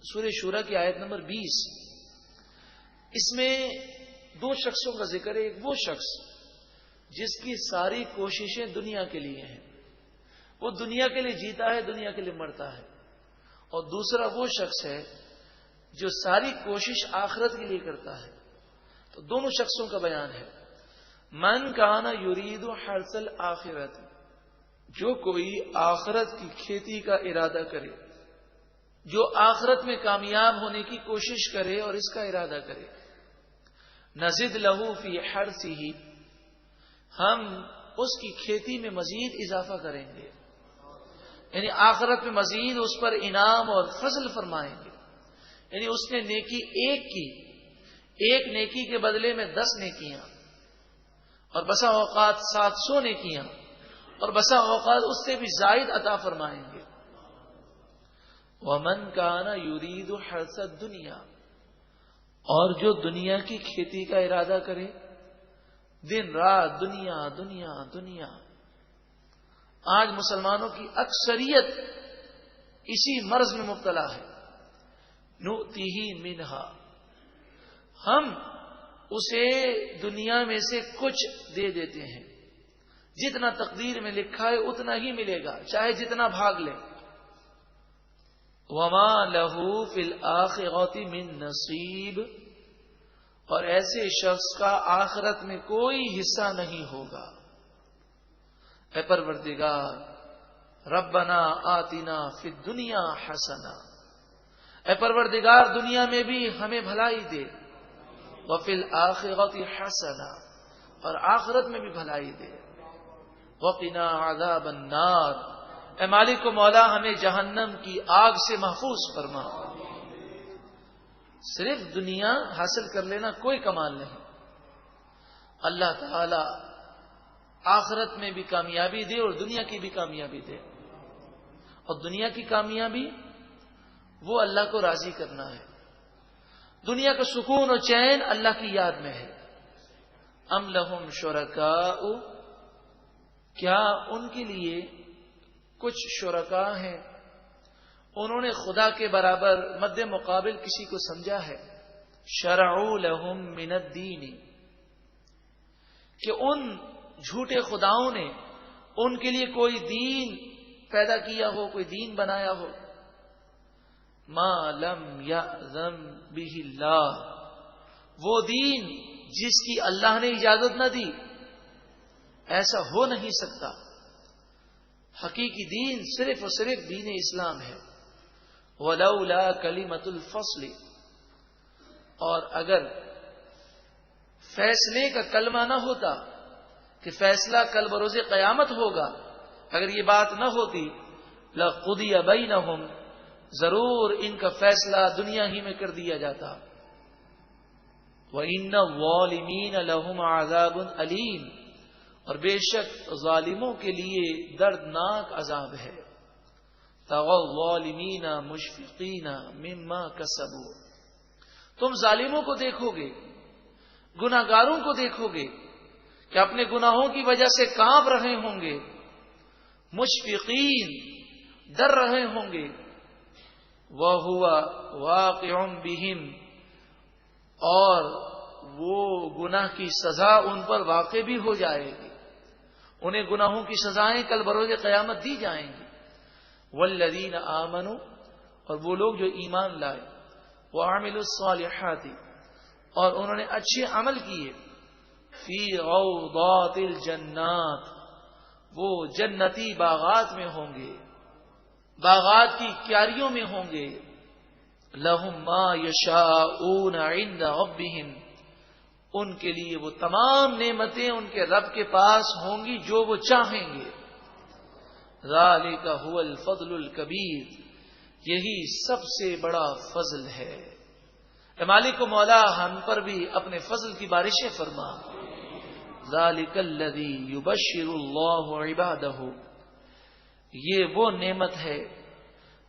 سورہ شورى کی آیت نمبر 20. اس میں دو شخصوں کا ذکر ہے. ایک وہ شخص جس کی ساری کوششیں دنیا کے لیے ہیں, وہ دنیا کے لیے جیتا ہے, دنیا کے لیے مرتا ہے. اور دوسرا وہ شخص ہے جو ساری کوشش آخرت کے لیے کرتا ہے. تو دونوں شخصوں کا بیان ہے. من کان یرید حرث الآخرۃ, جو کوئی آخرت کی کھیتی کا ارادہ کرے, جو آخرت میں کامیاب ہونے کی کوشش کرے اور اس کا ارادہ کرے, نزد لہ فی حرثہ, ہم اس کی کھیتی میں مزید اضافہ کریں گے. یعنی آخرت میں مزید اس پر انعام اور فضل فرمائیں گے. یعنی اس نے نیکی ایک کی, ایک نیکی کے بدلے میں 10 نیکیاں, اور بسا اوقات 700 نیکیاں, اور بسا اوقات اس سے بھی زائد عطا فرمائیں گے. وَمَنْ كَانَ يُرِيدُ حَرْثَ الدُّنْيَا, اور جو دنیا کی کھیتی کا ارادہ کرے, دن رات دنیا دنیا دنیا. آج مسلمانوں کی اکثریت اسی مرض میں مبتلا ہے. نُؤْتِهِ مِنْهَا, ہم اسے دنیا میں سے کچھ دے دیتے ہیں. جتنا تقدیر میں لکھا ہے اتنا ہی ملے گا, چاہے جتنا بھاگ لے. وَمَا لَهُ فِي الْآخِرَةِ مِن نَصِيبٍ, اور ایسے شخص کا آخرت میں کوئی حصہ نہیں ہوگا. اے پروردگار, ربنا آتنا فی الدنیا حسنہ, اے پروردگار دنیا میں بھی ہمیں بھلائی دے. وفی الآخرۃ حسنہ, اور آخرت میں بھی بھلائی دے. وقنا عذاب النار, اے مالک و مولا ہمیں جہنم کی آگ سے محفوظ فرما. صرف دنیا حاصل کر لینا کوئی کمال نہیں. اللہ تعالی آخرت میں بھی کامیابی دے اور دنیا کی بھی کامیابی دے. اور دنیا کی کامیابی وہ اللہ کو راضی کرنا ہے. دنیا کا سکون اور چین اللہ کی یاد میں ہے. ام لہم شرکاء, کیا ان کے لیے کچھ شرکاء ہیں, انہوں نے خدا کے برابر مد مقابل کسی کو سمجھا ہے. شرعوا لہم من الدین, کہ ان جھوٹے خداؤں نے ان کے لیے کوئی دین پیدا کیا ہو, کوئی دین بنایا ہو. ما لم یأذن بہ اللہ, وہ دین جس کی اللہ نے اجازت نہ دی. ایسا ہو نہیں سکتا. حقیقی دین صرف اور صرف دین اسلام ہے. ولولا کلمۃ الفصل, اور اگر فیصلے کا کلمہ نہ ہوتا کہ فیصلہ کل بروز قیامت ہوگا, اگر یہ بات نہ ہوتی, لقضی بینہم, ضرور ان کا فیصلہ دنیا ہی میں کر دیا جاتا. وَإِنَّ الظَّالِمِينَ لَهُمْ عَذَابٌ أَلِيمٌ, اور بے شک ظالموں کے لیے دردناک عذاب ہے. طغى الظالمین مشفقین مما کسبوا, تم ظالموں کو دیکھو گے, گناہگاروں کو دیکھو گے کہ اپنے گناہوں کی وجہ سے کانپ رہے ہوں گے. مشفقین, ڈر رہے ہوں گے. وَهُوَ وَاقِعٌ بِهِمْ, اور وہ گناہ کی سزا ان پر واقع بھی ہو جائے گی. انہیں گناہوں کی سزائیں کل بروز قیامت دی جائیں گی. والذین آمنوا, اور وہ لوگ جو ایمان لائے. وعملوا الصالحات, اور انہوں نے اچھے عمل کیے. فی روضات الجنات, وہ جنتی باغات میں ہوں گے, باغات کی کیاریوں میں ہوں گے. لہم ما یشاءون عند ربہم, ان کے لیے وہ تمام نعمتیں ان کے رب کے پاس ہوں گی جو وہ چاہیں گے. ذالک هو الفضل الکبیر, یہی سب سے بڑا فضل ہے. اے مالک و مولا ہم پر بھی اپنے فضل کی بارشیں فرما. ذالک الذی یبشر اللہ عبادہ, یہ وہ نعمت ہے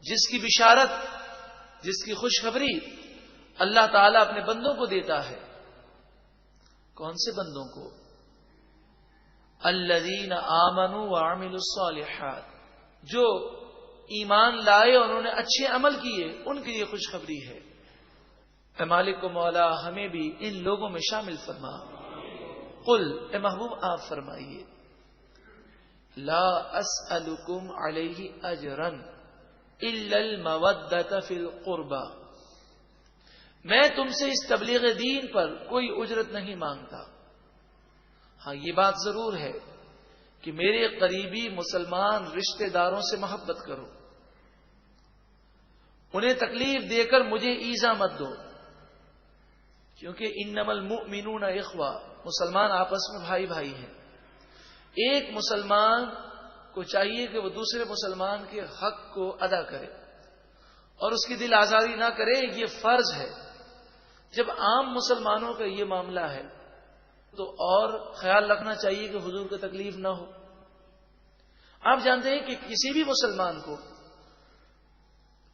جس کی بشارت, جس کی خوشخبری اللہ تعالیٰ اپنے بندوں کو دیتا ہے. کون سے بندوں کو؟ الذین آمنوا وعملوا الصالحات, جو ایمان لائے اور انہوں نے اچھے عمل کیے ان کے لیے خوشخبری ہے۔ اے مالک و مولا ہمیں بھی ان لوگوں میں شامل فرما۔ قل اے محبوب آپ فرمائیے لا اسألکم علیہ اجرا الا المودۃ فی القربى، میں تم سے اس تبلیغ دین پر کوئی اجرت نہیں مانگتا، ہاں یہ بات ضرور ہے کہ میرے قریبی مسلمان رشتہ داروں سے محبت کرو، انہیں تکلیف دے کر مجھے ایذا مت دو، کیونکہ انما المؤمنون اخوہ، مسلمان آپس میں بھائی بھائی ہیں۔ ایک مسلمان کو چاہیے کہ وہ دوسرے مسلمان کے حق کو ادا کرے اور اس کی دل آزاری نہ کرے، یہ فرض ہے۔ جب عام مسلمانوں کا یہ معاملہ ہے تو اور خیال رکھنا چاہیے کہ حضور کو تکلیف نہ ہو۔ آپ جانتے ہیں کہ کسی بھی مسلمان کو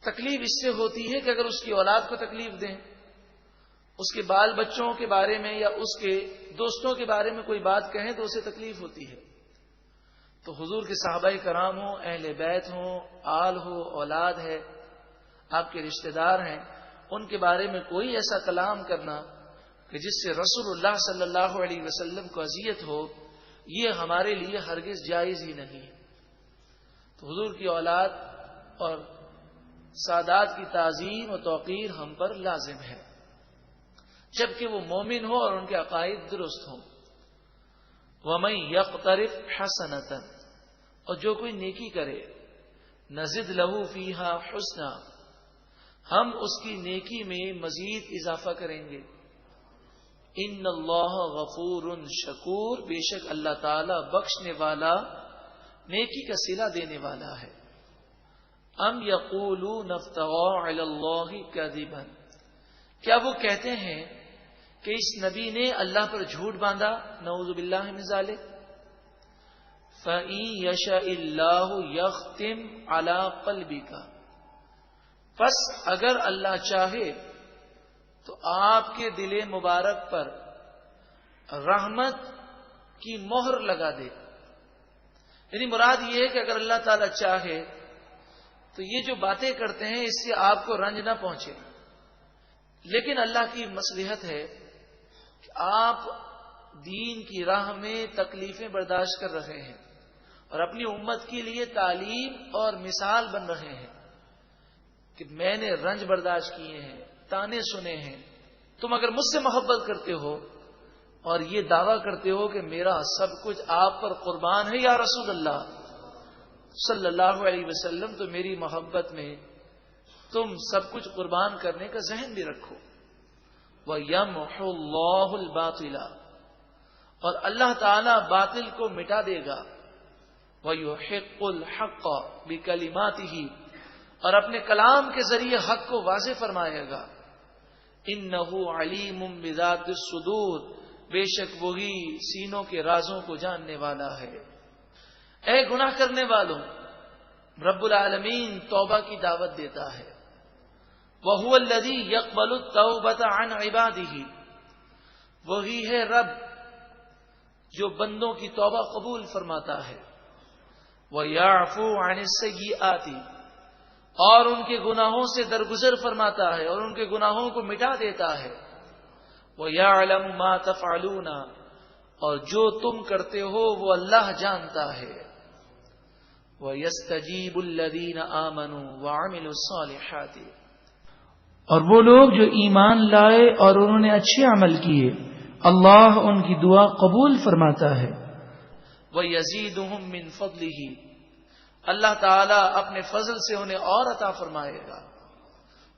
تکلیف اس سے ہوتی ہے کہ اگر اس کی اولاد کو تکلیف دیں، اس کے بال بچوں کے بارے میں یا اس کے دوستوں کے بارے میں کوئی بات کہیں تو اسے تکلیف ہوتی ہے۔ تو حضور کے صحابہ کرام ہوں، اہل بیت ہوں، آل ہو، اولاد ہے، آپ کے رشتہ دار ہیں، ان کے بارے میں کوئی ایسا کلام کرنا کہ جس سے رسول اللہ صلی اللہ علیہ وسلم کو اذیت ہو، یہ ہمارے لیے ہرگز جائز ہی نہیں ہے۔ تو حضور کی اولاد اور سادات کی تعظیم و توقیر ہم پر لازم ہے، جبکہ وہ مومن ہو اور ان کے عقائد درست ہوں۔ وَمَن يَقْتَرِفْ حَسَنَةً، اور جو کوئی نیکی کرے، نَزِدْ لَهُ فِيهَا حُسْنًا، ہم اس کی نیکی میں مزید اضافہ کریں گے۔ ان اللہ غفور شکور، بے شک اللہ تعالی بخشنے والا، نیکی کا صلہ دینے والا ہے۔ ام یقولون افتراء علی اللہ کذبا، کیا وہ کہتے ہیں کہ اس نبی نے اللہ پر جھوٹ باندھا، نعوذ باللہ من ذالک۔ فَإِن يَشَإِ اللَّهُ يَخْتِمْ عَلَى قَلْبِكَ، پس اگر اللہ چاہے تو آپ کے دل مبارک پر رحمت کی مہر لگا دے۔ یعنی مراد یہ ہے کہ اگر اللہ تعالی چاہے تو یہ جو باتیں کرتے ہیں اس سے آپ کو رنج نہ پہنچے، لیکن اللہ کی مصلحت ہے کہ آپ دین کی راہ میں تکلیفیں برداشت کر رہے ہیں اور اپنی امت کے لیے تعلیم اور مثال بن رہے ہیں کہ میں نے رنج برداشت کیے ہیں، تانے سنے ہیں، تم اگر مجھ سے محبت کرتے ہو اور یہ دعویٰ کرتے ہو کہ میرا سب کچھ آپ پر قربان ہے یا رسول اللہ صلی اللہ علیہ وسلم، تو میری محبت میں تم سب کچھ قربان کرنے کا ذہن بھی رکھو۔ وَيَمْحُ اللَّهُ الْبَاطِلَ، اور اللہ تعالی باطل کو مٹا دے گا۔ وَيُحِقُّ الْحَقَّ بِكَلِمَاتِهِ، اور اپنے کلام کے ذریعے حق کو واضح فرمائے گا۔ انہ علیم بذات الصدور، بے شک وہی سینوں کے رازوں کو جاننے والا ہے۔ اے گناہ کرنے والوں، رب العالمین توبہ کی دعوت دیتا ہے۔ وَهُوَ الَّذِي يَقْبَلُ التَّوْبَةَ عَنْ عِبَادِهِ، وہی ہے رب جو بندوں کی توبہ قبول فرماتا ہے۔ وَيَعْفُو عَنِ السَّيِّئَاتِ، اور ان کے گناہوں سے درگزر فرماتا ہے اور ان کے گناہوں کو مٹا دیتا ہے۔ وَيَعْلَمُ مَا تَفْعَلُونَ، اور جو تم کرتے ہو وہ اللہ جانتا ہے۔ وَيَسْتَجِيبُ الَّذِينَ آمَنُوا وَعَمِلُوا الصَّالِحَاتِ، اور وہ لوگ جو ایمان لائے اور انہوں نے اچھے عمل کیے، اللہ ان کی دعا قبول فرماتا ہے۔ وَيَزِيدُهُم مِّن فَضْلِهِ، اللہ تعالیٰ اپنے فضل سے انہیں اور عطا فرمائے گا۔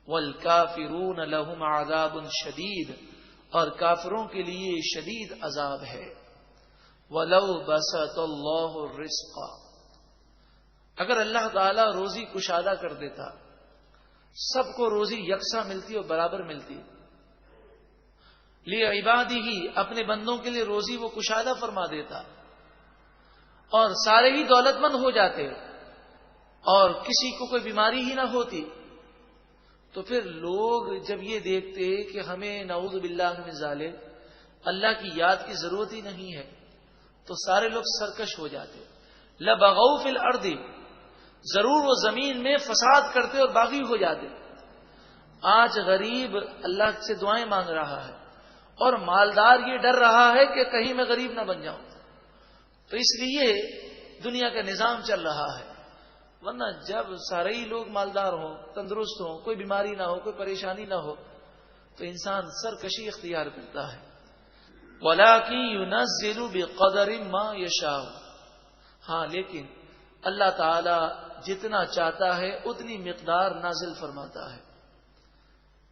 وَالْكَافِرُونَ لَهُمْ عَذَابٌ شَدِيدٌ، اور کافروں کے لیے شدید عذاب ہے۔ وَلَوْ بَسَطَ اللَّهُ الرِّزْقَ، اگر اللہ تعالیٰ روزی کشادہ کر دیتا، سب کو روزی یکساں ملتی اور برابر ملتی، لِعِبَادِهِ، اپنے بندوں کے لیے روزی وہ کشادہ فرما دیتا اور سارے ہی دولت مند ہو جاتے اور کسی کو کوئی بیماری ہی نہ ہوتی، تو پھر لوگ جب یہ دیکھتے کہ ہمیں نعوذ باللہ من ذالک اللہ کی یاد کی ضرورت ہی نہیں ہے، تو سارے لوگ سرکش ہو جاتے۔ لَبَغَوْا فِی الْأَرْضِ، ضرور وہ زمین میں فساد کرتے اور باغی ہو جاتے. آج غریب اللہ سے دعائیں مانگ رہا ہے اور مالدار یہ ڈر رہا ہے کہ کہیں میں غریب نہ بن جاؤں. تو اس لیے دنیا کا نظام چل رہا ہے. ورنہ جب سارے ہی لوگ مالدار ہوں، تندرست ہوں، کوئی بیماری نہ ہو، کوئی پریشانی نہ ہو، تو انسان سرکشی اختیار کرتا ہے. وَلَٰكِن يُنَزِّلُ بِقَدَرٍ مَّا يَشَاءُ. ہاں، لیکن اللہ تعالی جتنا چاہتا ہے اتنی مقدار نازل فرماتا ہے.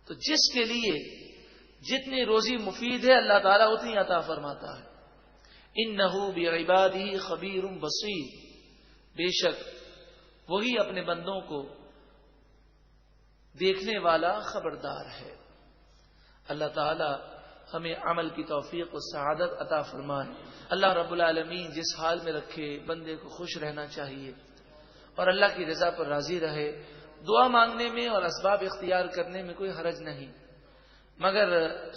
تو جس کے لیے جتنی روزی مفید ہے اللہ تعالیٰ اتنی عطا فرماتا ہے. انہ بعبادہ خبیر بصیر. بے شک وہی اپنے بندوں کو دیکھنے والا خبردار ہے. اللہ تعالیٰ ہمیں عمل کی توفیق و سعادت عطا فرمائے. اللہ رب العالمین جس حال میں رکھے بندے کو خوش رہنا چاہیے اور اللہ کی رضا پر راضی رہے. دعا مانگنے میں اور اسباب اختیار کرنے میں کوئی حرج نہیں، مگر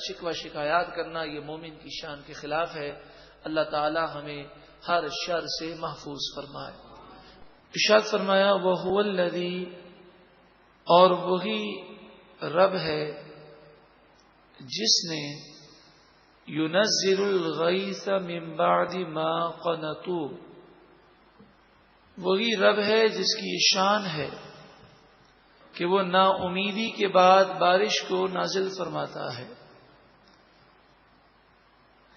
شکوہ شکایات کرنا یہ مومن کی شان کے خلاف ہے. اللہ تعالی ہمیں ہر شر سے محفوظ فرمائے. ارشاد فرمایا وَهُوَ الَّذِي، اور وہی رب ہے جس نے يُنَزِّلُ الْغَيْثَ مِن بَعْدِ مَا قَنَطُوا، وہی رب ہے جس کی یہ شان ہے کہ وہ نا امیدی کے بعد بارش کو نازل فرماتا ہے.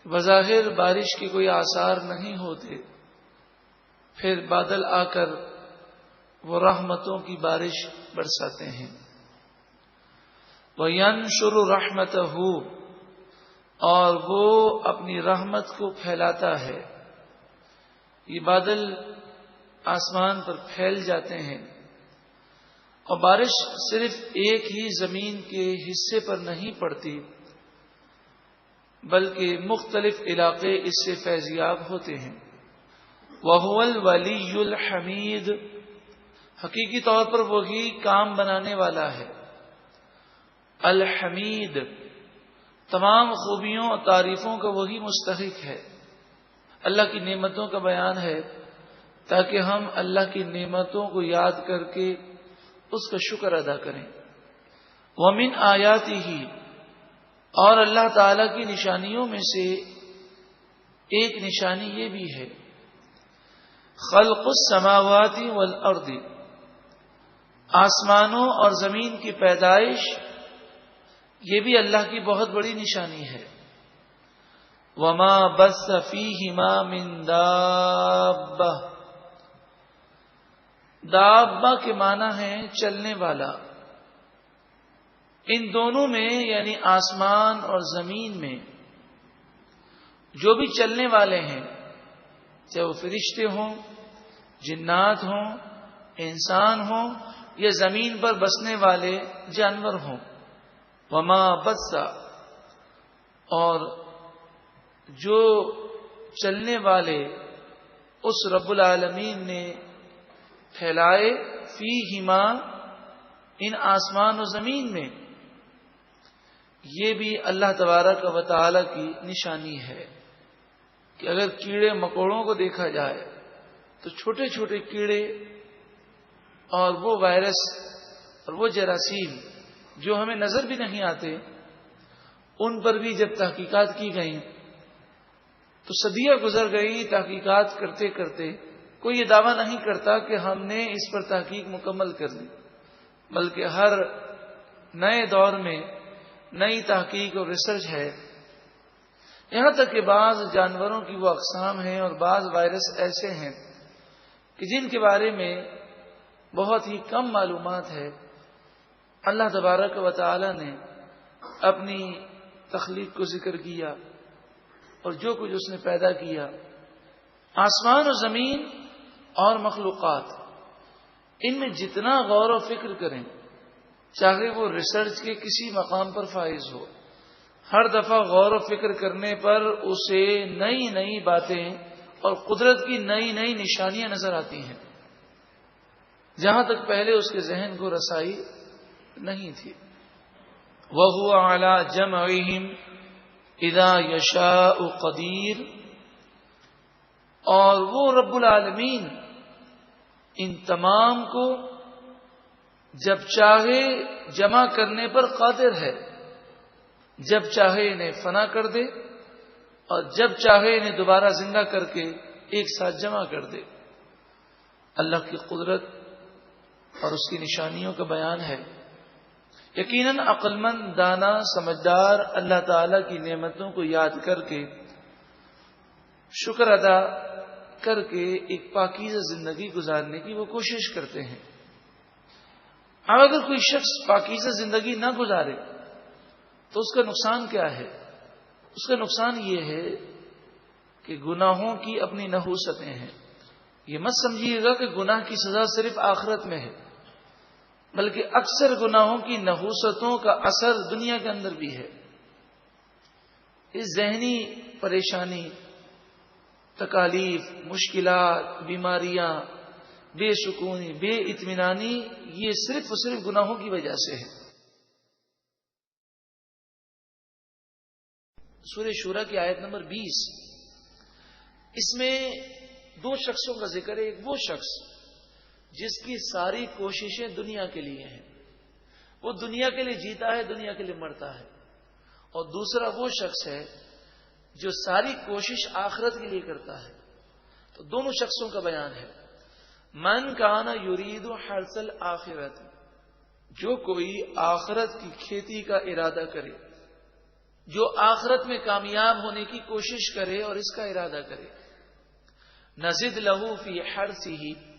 بظاہر بارش کے کوئی آثار نہیں ہوتے، پھر بادل آ کر وہ رحمتوں کی بارش برساتے ہیں. وَيَنشُرُ رَحْمَتَهُ، اور وہ اپنی رحمت کو پھیلاتا ہے. یہ بادل آسمان پر پھیل جاتے ہیں اور بارش صرف ایک ہی زمین کے حصے پر نہیں پڑتی بلکہ مختلف علاقے اس سے فیضیاب ہوتے ہیں. وَهُوَ الْوَلِيُّ الْحَمِيدُ، حقیقی طور پر وہی کام بنانے والا ہے. الحمید، تمام خوبیوں اور تعریفوں کا وہی مستحق ہے. اللہ کی نعمتوں کا بیان ہے تاکہ ہم اللہ کی نعمتوں کو یاد کر کے اس کا شکر ادا کریں. وَمِنْ آیَاتِهِ، اور اللہ تعالی کی نشانیوں میں سے ایک نشانی یہ بھی ہے خلق السماوات والارض، آسمانوں اور زمین کی پیدائش، یہ بھی اللہ کی بہت بڑی نشانی ہے. وما بث فیہما من دابہ، دابہ کے معنی ہے چلنے والا. ان دونوں میں یعنی آسمان اور زمین میں جو بھی چلنے والے ہیں، چاہے وہ فرشتے ہوں، جنات ہوں، انسان ہوں، یا زمین پر بسنے والے جانور ہوں. وما بث، اور جو چلنے والے اس رب العالمین نے پھیلائے فیہما، ان آسمان و زمین میں، یہ بھی اللہ تبارک و تعالی کی نشانی ہے. کہ اگر کیڑے مکوڑوں کو دیکھا جائے تو چھوٹے چھوٹے کیڑے اور وہ وائرس اور وہ جراثیم جو ہمیں نظر بھی نہیں آتے، ان پر بھی جب تحقیقات کی گئیں تو صدیاں گزر گئی. تحقیقات کرتے کرتے کوئی یہ دعویٰ نہیں کرتا کہ ہم نے اس پر تحقیق مکمل کر لی، بلکہ ہر نئے دور میں نئی تحقیق اور ریسرچ ہے. یہاں تک کہ بعض جانوروں کی وہ اقسام ہیں اور بعض وائرس ایسے ہیں کہ جن کے بارے میں بہت ہی کم معلومات ہے. اللہ تبارک و تعالی نے اپنی تخلیق کو ذکر کیا اور جو کچھ اس نے پیدا کیا، آسمان و زمین اور مخلوقات، ان میں جتنا غور و فکر کریں، چاہے وہ ریسرچ کے کسی مقام پر فائز ہو، ہر دفعہ غور و فکر کرنے پر اسے نئی نئی باتیں اور قدرت کی نئی نئی نشانیاں نظر آتی ہیں جہاں تک پہلے اس کے ذہن کو رسائی نہیں تھی. وَهُوَ عَلَى جَمْعِهِمْ إِذَا يَشَاءُ قَدِيرٌ، اور وہ رب العالمین ان تمام کو جب چاہے جمع کرنے پر قادر ہے، جب چاہے انہیں فنا کر دے اور جب چاہے انہیں دوبارہ زندہ کر کے ایک ساتھ جمع کر دے۔ اللہ کی قدرت اور اس کی نشانیوں کا بیان ہے۔ یقیناً عقل مند، دانا، سمجھدار اللہ تعالی کی نعمتوں کو یاد کر کے شکر ادا کر کے ایک پاکیزہ زندگی گزارنے کی وہ کوشش کرتے ہیں۔ اب اگر کوئی شخص پاکیزہ زندگی نہ گزارے تو اس کا نقصان کیا ہے؟ اس کا نقصان یہ ہے کہ گناہوں کی اپنی نحوستیں ہیں۔ یہ مت سمجھیے گا کہ گناہ کی سزا صرف آخرت میں ہے، بلکہ اکثر گناہوں کی نحوستوں کا اثر دنیا کے اندر بھی ہے۔ اس ذہنی پریشانی، تکالیف، مشکلات، بیماریاں، بے سکونی، بے اطمینانی، یہ صرف اور صرف گناہوں کی وجہ سے ہے۔ سورہ شورا کی آیت نمبر 20، اس میں دو شخصوں کا ذکر ہے۔ ایک وہ شخص جس کی ساری کوششیں دنیا کے لیے ہیں، وہ دنیا کے لیے جیتا ہے، دنیا کے لیے مرتا ہے، اور دوسرا وہ شخص ہے جو ساری کوشش آخرت کے لیے کرتا ہے۔ تو دونوں شخصوں کا بیان ہے۔ من کان یرید حرث الآخرۃ، جو کوئی آخرت کی کھیتی کا ارادہ کرے، جو آخرت میں کامیاب ہونے کی کوشش کرے اور اس کا ارادہ کرے، نزد لہ فی حرثہ،